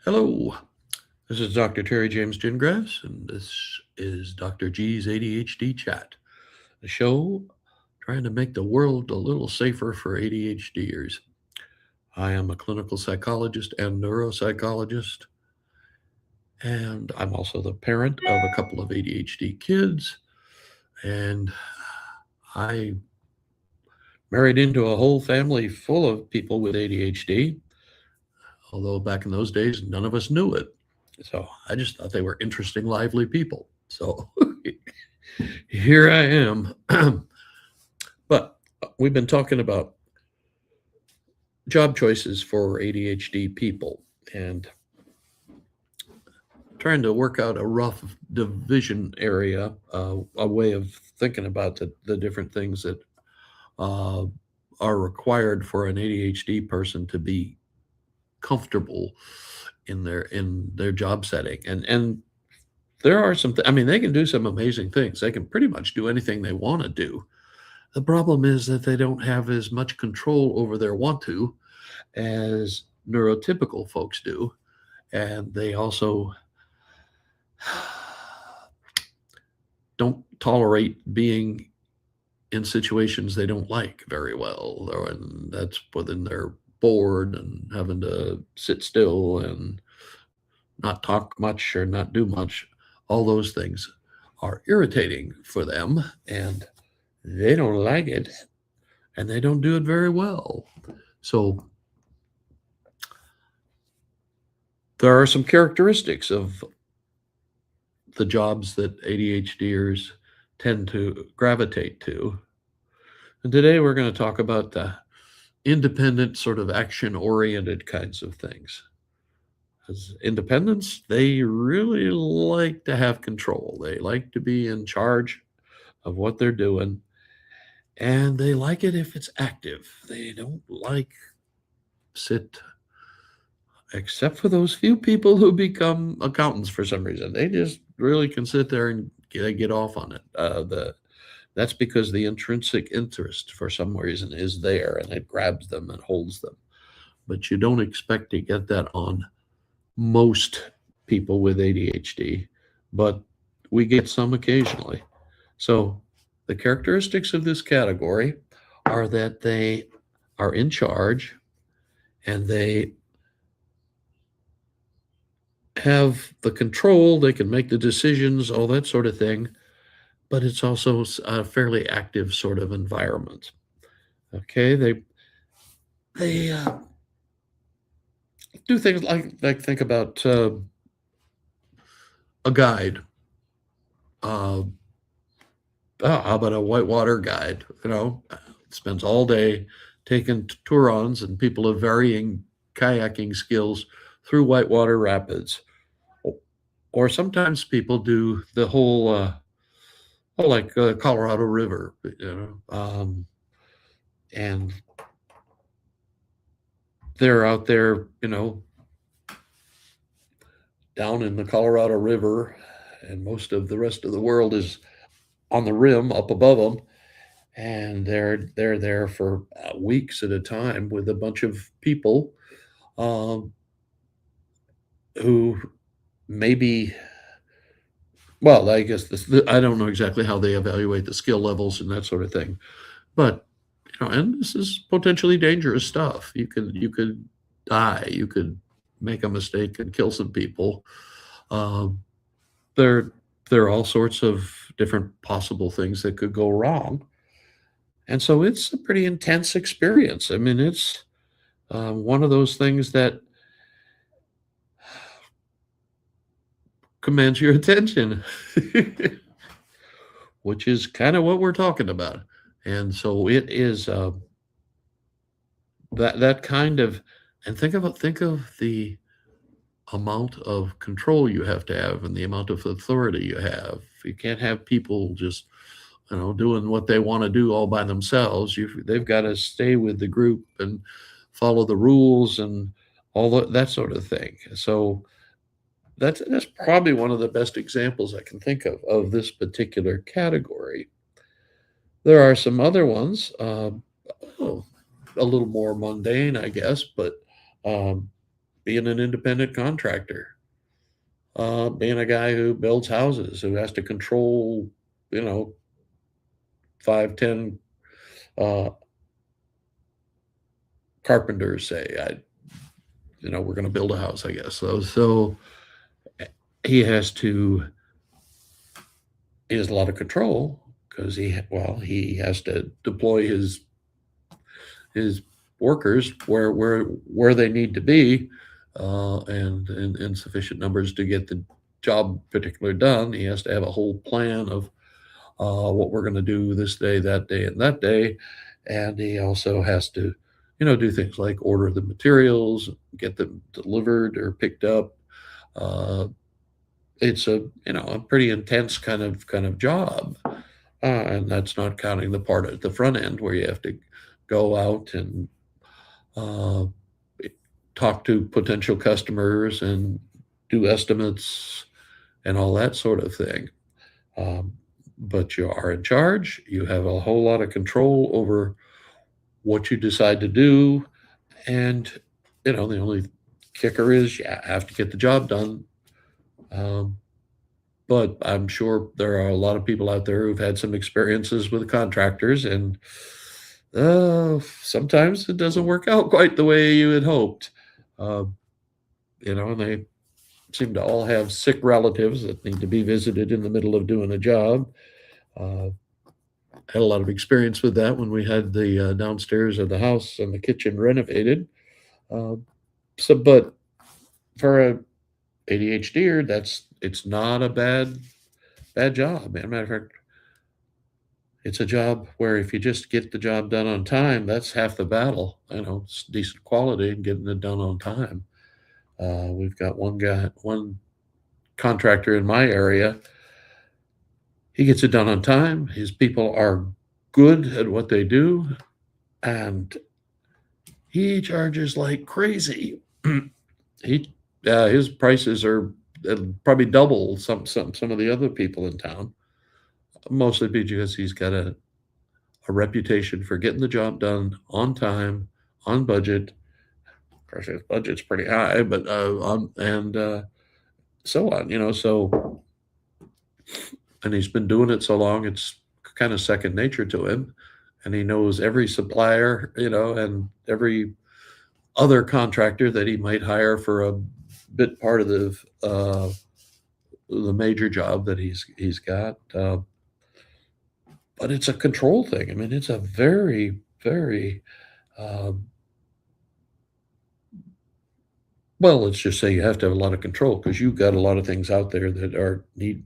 Hello, this is Dr. Terry James Gingrass, and this is Dr. G's ADHD Chat, a show trying to make the world a little safer for ADHDers. I am a clinical psychologist and neuropsychologist, and I'm also the parent of a couple of ADHD kids, and I married into a whole family full of people with ADHD, although back in those days, none of us knew it. So I just thought they were interesting, lively people. So here I am. But we've been talking about job choices for ADHD people and trying to work out a rough division area, a way of thinking about the different things that uh, are required for an ADHD person to be comfortable in their job setting. And there are some, I mean, they can do some amazing things. They can pretty much do anything they want to do. The problem is that they don't have as much control over their want to as neurotypical folks do. And they also don't tolerate being in situations they don't like very well. And that's when they're bored and having to sit still and not talk much or not do much. All those things are irritating for them and they don't like it and they don't do it very well. So there are some characteristics of the jobs that ADHDers tend to gravitate to. And today we're going to talk about the independent, sort of action oriented kinds of things. As independents, they really like to have control, they like to be in charge of what they're doing, and they like it if it's active. They don't like sit, except for those few people who become accountants for some reason. They just really can sit there and get off on it. That's because the intrinsic interest for some reason is there and it grabs them and holds them. But you don't expect to get that on most people with ADHD, but we get some occasionally. So the characteristics of this category are that they are in charge and they have the control, they can make the decisions, all that sort of thing, but it's also a fairly active sort of environment. Okay, they do things like think about a guide. Uh, how about a whitewater guide? Spends all day taking tour-ons and people of varying kayaking skills through whitewater rapids. Or sometimes people do the whole, like Colorado River, and they're out there, down in the Colorado River, and most of the rest of the world is on the rim up above them, and they're there for weeks at a time with a bunch of people um, who maybe, well, I guess I don't know exactly how they evaluate the skill levels and that sort of thing, but and this is potentially dangerous stuff. You could die, you could make a mistake and kill some people. Um, there there are all sorts of different possible things that could go wrong, and so it's a pretty intense experience. I mean, it's one of those things that commands your attention, which is kind of what we're talking about. And so it is that kind of, and think of the amount of control you have to have and the amount of authority you have. You can't have people just doing what they want to do all by themselves. They've got to stay with the group and follow the rules and that sort of thing. So that's probably one of the best examples I can think of this particular category. There are some other ones, a little more mundane, I guess, but um, being an independent contractor, being a guy who builds houses, who has to control, you know, 5, 10 uh, carpenters, say, we're going to build a house, I guess. So he has to, he has a lot of control because he has to deploy his workers where they need to be, and in sufficient numbers to get the job particular done. He has to have a whole plan of what we're going to do this day, that day, and that day. And he also has to, do things like order the materials, get them delivered or picked up. Uh, it's a pretty intense kind of job, and that's not counting the part at the front end where you have to go out and uh, talk to potential customers and do estimates and all that sort of thing. Um, but you are in charge. You have a whole lot of control over what you decide to do. And, the only kicker is you have to get the job done. Um, but I'm sure there are a lot of people out there who've had some experiences with contractors, and sometimes it doesn't work out quite the way you had hoped. Uh, and they seem to all have sick relatives that need to be visited in the middle of doing a job. Uh, had a lot of experience with that when we had the downstairs of the house and the kitchen renovated. Uh, but for a ADHDer, it's not a bad job. As a matter of fact, it's a job where if you just get the job done on time, that's half the battle. It's decent quality and getting it done on time. We've got one contractor in my area. He gets it done on time. His people are good at what they do, and he charges like crazy. he His prices are probably double some of the other people in town, mostly because he's got a reputation for getting the job done on time, on budget. Of course, his budget's pretty high, but on and so on. And he's been doing it so long, it's kind of second nature to him, and he knows every supplier, and every other contractor that he might hire for a bit part of the major job that he's got. But it's a control thing. I mean, it's a very, very um, well. Let's just say you have to have a lot of control because you've got a lot of things out there that need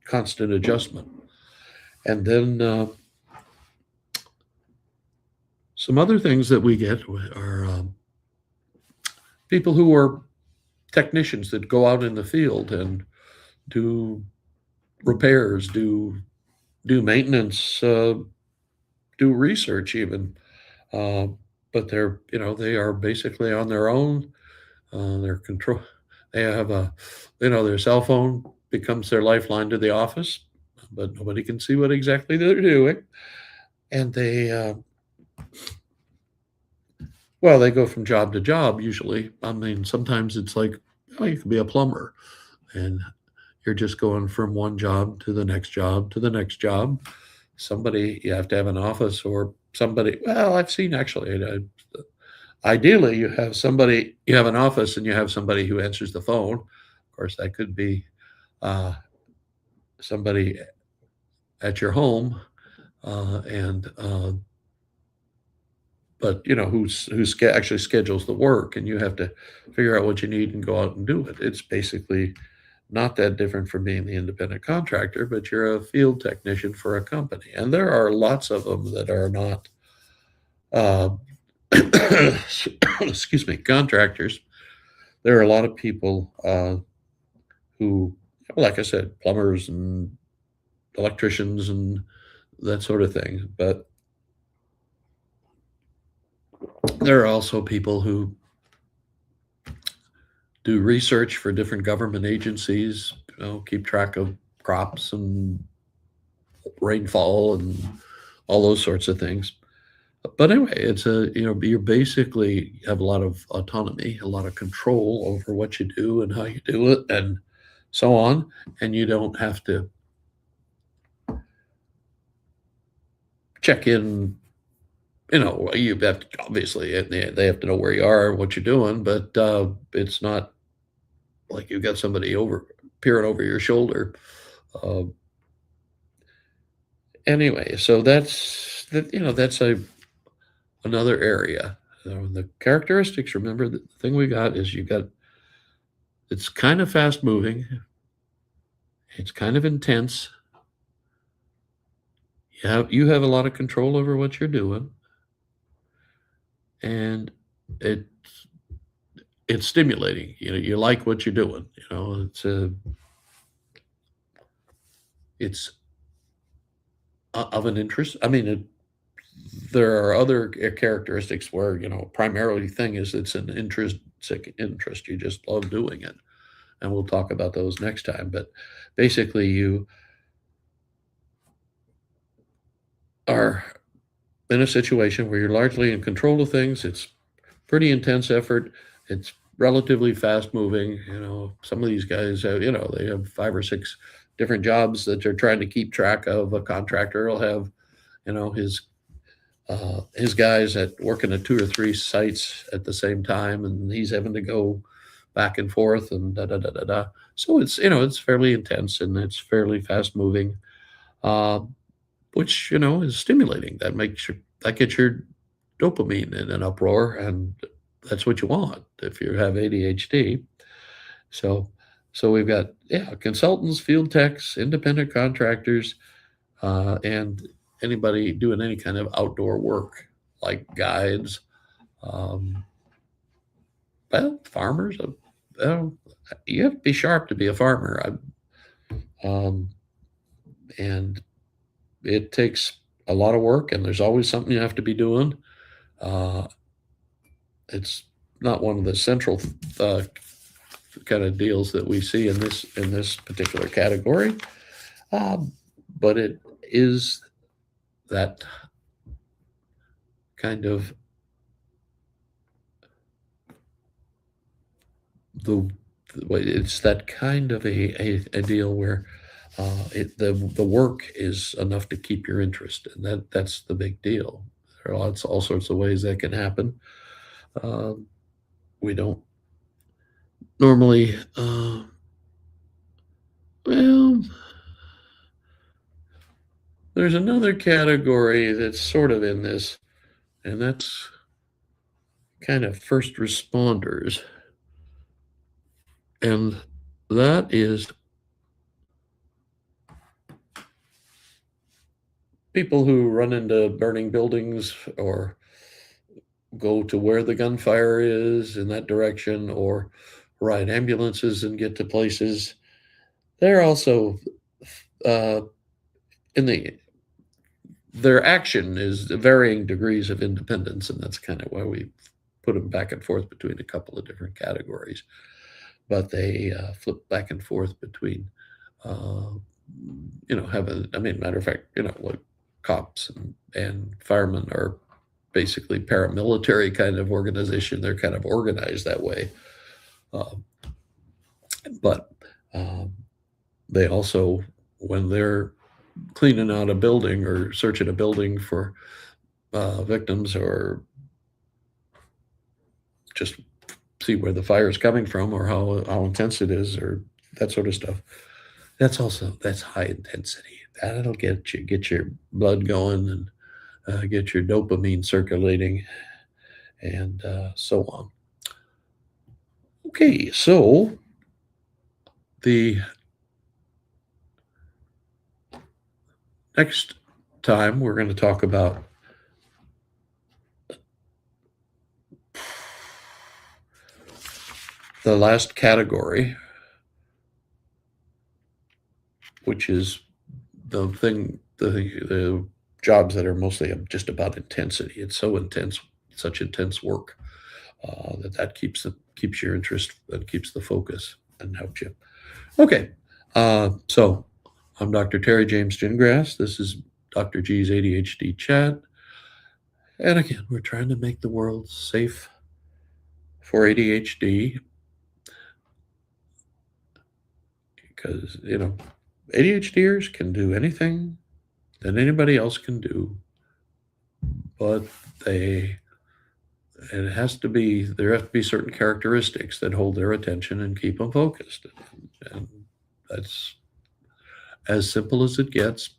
constant adjustment. And then some other things that we get are people who are technicians that go out in the field and do repairs, do maintenance, do research even. Uh, but they are basically on their own. Their control. They have their cell phone becomes their lifeline to the office, but nobody can see what exactly they're doing. And they go from job to job usually. I mean, sometimes it's like, you could be a plumber, and you're just going from one job to the next job to the next job. You have to have an office or somebody. Well, I've seen actually. Ideally, you have an office and you have somebody who answers the phone. Of course, that could be uh, somebody at your home, and but actually schedules the work, and you have to figure out what you need and go out and do it. It's basically not that different from being the independent contractor, but you're a field technician for a company, and there are lots of them that are not. Uh, excuse me, contractors. There are a lot of people who, like I said, plumbers and electricians and that sort of thing. But there are also people who do research for different government agencies, keep track of crops and rainfall and all those sorts of things. But anyway, it's you basically have a lot of autonomy, a lot of control over what you do and how you do it, and so on. And you don't have to check in. You have to, obviously, they have to know where you are, what you're doing, but it's not like you've got somebody over peering over your shoulder. Uh, anyway, so that's a another area. The characteristics. Remember, the thing we got is it's kind of fast moving. It's kind of intense. You have a lot of control over what you're doing, and it it's stimulating. You like what you're doing. It's of an interest. I mean, there are other characteristics where primarily thing is it's an intrinsic interest. You just love doing it, and we'll talk about those next time. But basically, you are in a situation where you're largely in control of things. It's pretty intense effort. It's relatively fast moving. Some of these guys have, they have 5 or 6 different jobs that they're trying to keep track of. A contractor will have, his guys at working at 2 or 3 sites at the same time, and he's having to go back and forth and da da da da da. So it's fairly intense and it's fairly fast moving, uh, which is stimulating. That gets your dopamine in an uproar, and that's what you want if you have ADHD. So, so we've got consultants, field techs, independent contractors, and anybody doing any kind of outdoor work like guides. Um, well, farmers. Well, you have to be sharp to be a farmer, and it takes a lot of work, and there's always something you have to be doing. Uh, it's not one of the central kind of deals that we see in this particular category, um, but it is that kind of the it's that kind of a deal where the work is enough to keep your interest, and that's the big deal. There are all sorts of ways that can happen. Um, we don't normally. Well, there's another category that's sort of in this, and that's kind of first responders, and that is people who run into burning buildings or go to where the gunfire is in that direction, or ride ambulances and get to places. They're also uh, in their action is varying degrees of independence, and that's kind of why we put them back and forth between a couple of different categories. But they flip back and forth between, uh, having. I mean, matter of fact, like cops and firemen are basically paramilitary kind of organization. They're kind of organized that way. Um, but um, they also, when they're cleaning out a building or searching a building for victims, or just see where the fire is coming from or how intense it is, or that sort of stuff. That's high intensity. That'll get your blood going, and get your dopamine circulating, and so on. Okay, so the next time we're going to talk about the last category, which is the jobs that are mostly just about intensity. It's so intense, such intense work, that keeps your interest, that keeps the focus and helps you. Okay, so I'm Dr. Terry James Gingrass. This is Dr. G's ADHD Chat, And again, we're trying to make the world safe for ADHD because, ADHDers can do anything that anybody else can do, but there have to be certain characteristics that hold their attention and keep them focused. And that's as simple as it gets.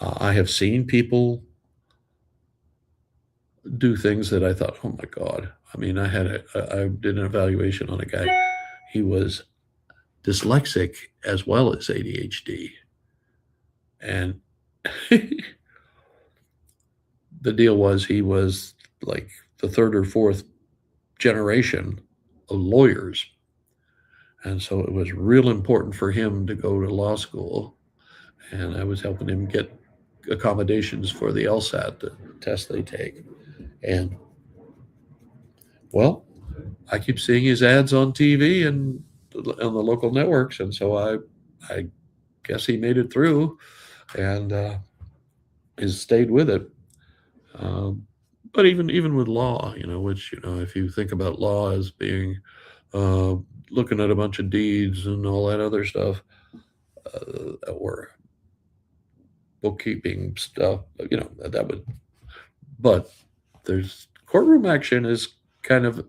I have seen people do things that I thought, oh my God. I mean, I did an evaluation on a guy. He was dyslexic as well as ADHD. And the deal was he was like the third or fourth generation of lawyers. And so it was real important for him to go to law school. And I was helping him get accommodations for the LSAT, the test they take. And, well, I keep seeing his ads on TV and on the local networks. And so I guess he made it through and has stayed with it. But even with law, which, if you think about law as being looking at a bunch of deeds and all that other stuff, or bookkeeping stuff, that would, but there's courtroom action is kind of,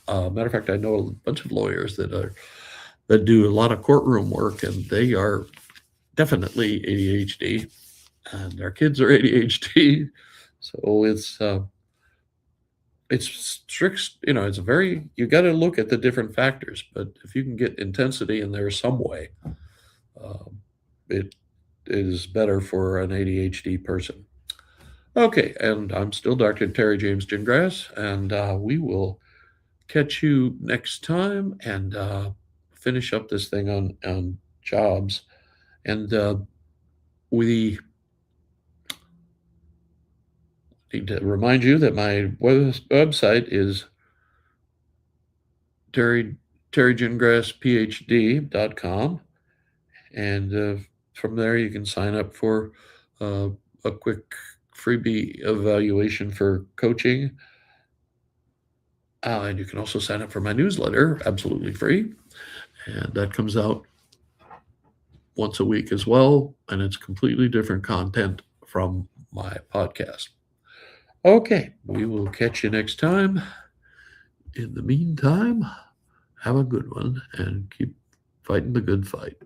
matter of fact, I know a bunch of lawyers that do a lot of courtroom work, and they are definitely ADHD, and their kids are ADHD. So it's strict, it's you got to look at the different factors, but if you can get intensity in there some way, it is better for an ADHD person. Okay, and I'm still Dr. Terry James Gingras, and we will catch you next time and finish up this thing on jobs. And we need to remind you that my website is terrygingrassphd.com, and from there you can sign up for a quick freebie evaluation for coaching. And you can also sign up for my newsletter, absolutely free. And that comes out once a week as well. And it's completely different content from my podcast. Okay, we will catch you next time. In the meantime, have a good one and keep fighting the good fight.